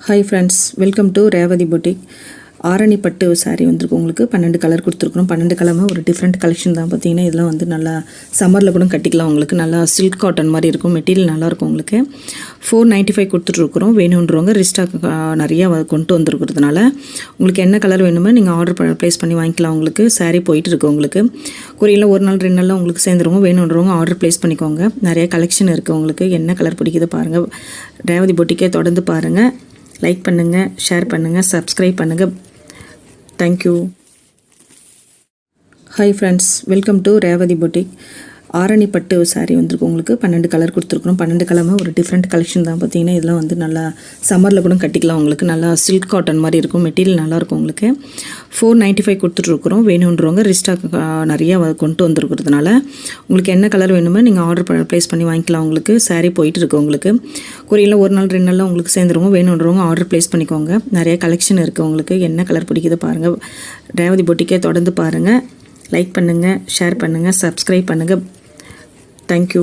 Hi friends, welcome to Revathi boutique. Arani பட்டு சாரீ வந்துருக்கு. உங்களுக்கு 12 கலர் கொடுத்துருக்குறோம். 12 கலருமே ஒரு டிஃப்ரெண்ட் கலெக்ஷன் தான். பார்த்தீங்கன்னா இதெல்லாம் வந்து நல்லா சம்மரில் கூட கட்டிக்கலாம். உங்களுக்கு நல்லா சில்க் காட்டன் மாதிரி இருக்கும். மெட்டீரியல் நல்லாயிருக்கும். உங்களுக்கு 495 கொடுத்துட்ருக்குறோம். வேணுன்றவங்க ரிஸ்டாக் நிறையா கொண்டு வந்துருக்கிறதுனால உங்களுக்கு என்ன கலர் வேணுமோ நீங்கள் ஆர்டர் ப்ளேஸ் பண்ணி வாங்கிக்கலாம். உங்களுக்கு சாரீ போயிட்டு இருக்கு. உங்களுக்கு கொரியரில் ஒரு நாள் 2 நாளில் உங்களுக்கு சேர்ந்துருவோம். வேணுன்றவங்க ஆர்டர் ப்ளேஸ் பண்ணிக்கோங்க. நிறைய கலெக்ஷன் இருக்குது. உங்களுக்கு என்ன கலர் பிடிக்குது பாருங்கள். ரேவதி பொட்டிக்கே தொடர்ந்து பாருங்கள். லைக் பண்ணுங்கள், ஷேர் பண்ணுங்கள், சப்ஸ்கிரைப் பண்ணுங்கள். Thank you. Hi friends, welcome to Revathi boutique. Arani பட்டு சாரீ வந்துருக்கு. உங்களுக்கு 12 கலர் கொடுத்துருக்குறோம். 12 கலருமே ஒரு டிஃப்ரெண்ட் கலெக்ஷன் தான். பார்த்தீங்கன்னா இதெல்லாம் வந்து நல்லா சம்மரில் கூட கட்டிக்கலாம். உங்களுக்கு நல்லா சில்க் காட்டன் மாதிரி இருக்கும். மெட்டீரியல் நல்லாயிருக்கும். உங்களுக்கு 495 கொடுத்துட்ருக்குறோம். வேணுன்றவங்க ரிஸ்டாக் நிறையா கொண்டு வந்துருக்கிறதுனால உங்களுக்கு என்ன கலர் வேணுமோ நீங்கள் ஆர்டர் ப்ளேஸ் பண்ணி வாங்கிக்கலாம். உங்களுக்கு சாரீ போயிட்டு இருக்கு. உங்களுக்கு கொரியரில் ஒரு நாள் 2 நாளில் உங்களுக்கு சேர்ந்துருவோம். வேணுன்றவங்க ஆர்டர் ப்ளேஸ் பண்ணிக்கோங்க. நிறைய கலெக்ஷன் இருக்குது. உங்களுக்கு என்ன கலர் பிடிக்குது பாருங்கள். ரேவதி பொட்டிக்கே தொடர்ந்து பாருங்கள். லைக் பண்ணுங்கள், ஷேர் பண்ணுங்கள், சப்ஸ்கிரைப் பண்ணுங்கள். தேங்க்யூ.